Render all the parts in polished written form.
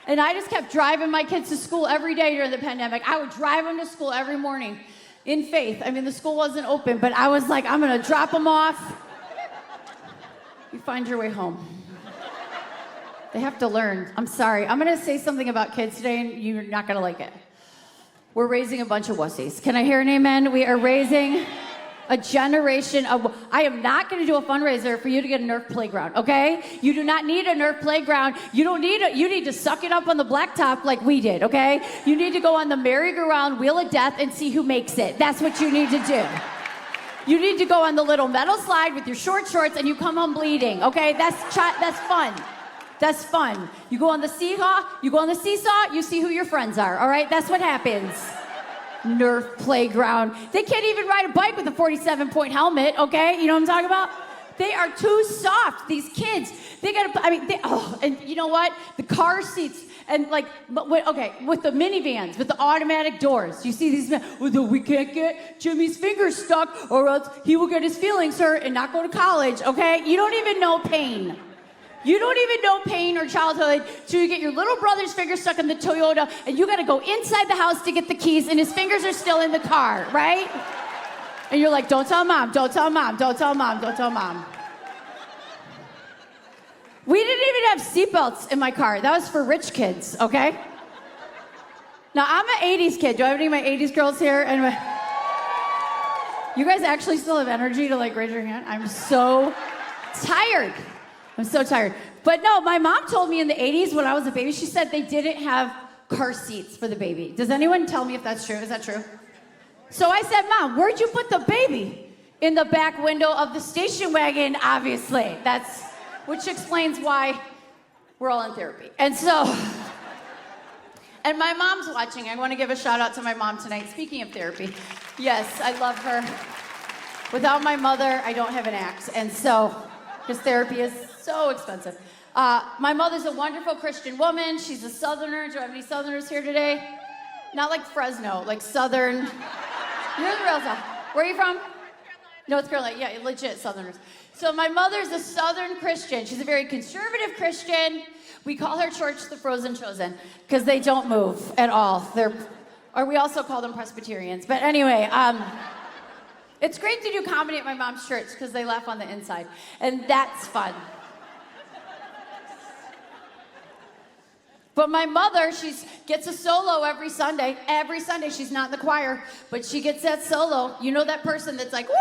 And I just kept driving my kids to school every day during the pandemic. I would drive them to school every morning in faith. I mean, the school wasn't open, but I was like, I'm going to drop them off. You find your way home. They have to learn. I'm sorry. I'm going to say something about kids today, and you're not going to like it. We're raising a bunch of wussies. Can I hear an amen? We are raising a generation of... I am not going to do a fundraiser for you to get a Nerf playground, okay? You do not need a Nerf playground. You don't need it. You need to suck it up on the blacktop like we did, okay? You need to go on the merry-go-round wheel of death and see who makes it. That's what you need to do. You need to go on the little metal slide with your short shorts and you come home bleeding, okay? That's fun. That's fun. You go on the seesaw, you see who your friends are, all right? That's what happens. Nerf playground. They can't even ride a bike with a 47-point helmet, okay? You know what I'm talking about? They are too soft, these kids. They gotta, and you know what? The car seats, and like, with the minivans, with the automatic doors. You see these men, we can't get Jimmy's fingers stuck or else he will get his feelings hurt and not go to college, okay? You don't even know pain. You don't even know pain or childhood till you get your little brother's finger stuck in the Toyota and you gotta go inside the house to get the keys and his fingers are still in the car, right? And you're like, don't tell mom, don't tell mom, don't tell mom, don't tell mom. We didn't even have seatbelts in my car. That was for rich kids, okay? Now, I'm an 80s kid. Do I have any of my 80s girls here? Anyway, you guys actually still have energy to like raise your hand? I'm so tired. I'm so tired. But no, my mom told me in the 80s when I was a baby, she said they didn't have car seats for the baby. Does anyone tell me if that's true? Is that true? So I said, Mom, where'd you put the baby? In the back window of the station wagon, obviously. Which explains why we're all in therapy. And my mom's watching. I want to give a shout out to my mom tonight. Speaking of therapy, yes, I love her. Without my mother, I don't have an act. And so, because therapy is so expensive. My mother's a wonderful Christian woman. She's a Southerner. Do I have any Southerners here today? Not like Fresno, like Southern. You're the real South. Where are you from? North Carolina. Yeah, legit Southerners. So my mother's a Southern Christian. She's a very conservative Christian. We call her church the Frozen Chosen because they don't move at all. Or we also call them Presbyterians. But anyway, it's great to do comedy at my mom's church because they laugh on the inside. And that's fun. But my mother, she gets a solo every Sunday. Every Sunday, she's not in the choir, but she gets that solo. You know that person that's like, woo,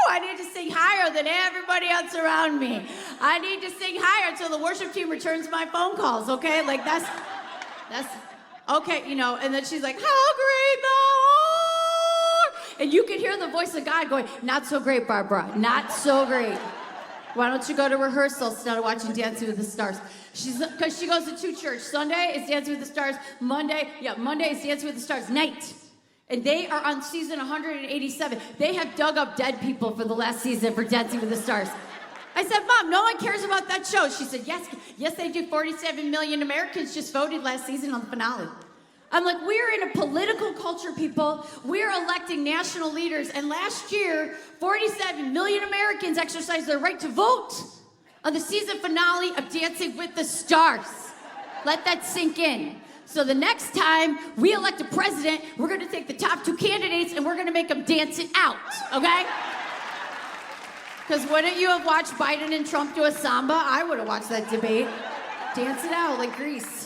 I need to sing higher than everybody else around me. I need to sing higher until the worship team returns my phone calls, okay? Like, that's, okay, you know, and then she's like, how great thou art! And you can hear the voice of God going, not so great, Barbara, not so great. Why don't you go to rehearsal instead of watching Dancing with the Stars? Because she goes to two church. Sunday is Dancing with the Stars. Monday is Dancing with the Stars night. And they are on season 187. They have dug up dead people for the last season for Dancing with the Stars. I said, Mom, no one cares about that show. She said, yes they do. 47 million Americans just voted last season on the finale. I'm like, we're in a political culture, people. We're electing national leaders. And last year, 47 million Americans exercised their right to vote on the season finale of Dancing with the Stars. Let that sink in. So the next time we elect a president, we're going to take the top two candidates and we're going to make them dance it out, okay? Because wouldn't you have watched Biden and Trump do a samba? I would have watched that debate. Dance it out like Grease.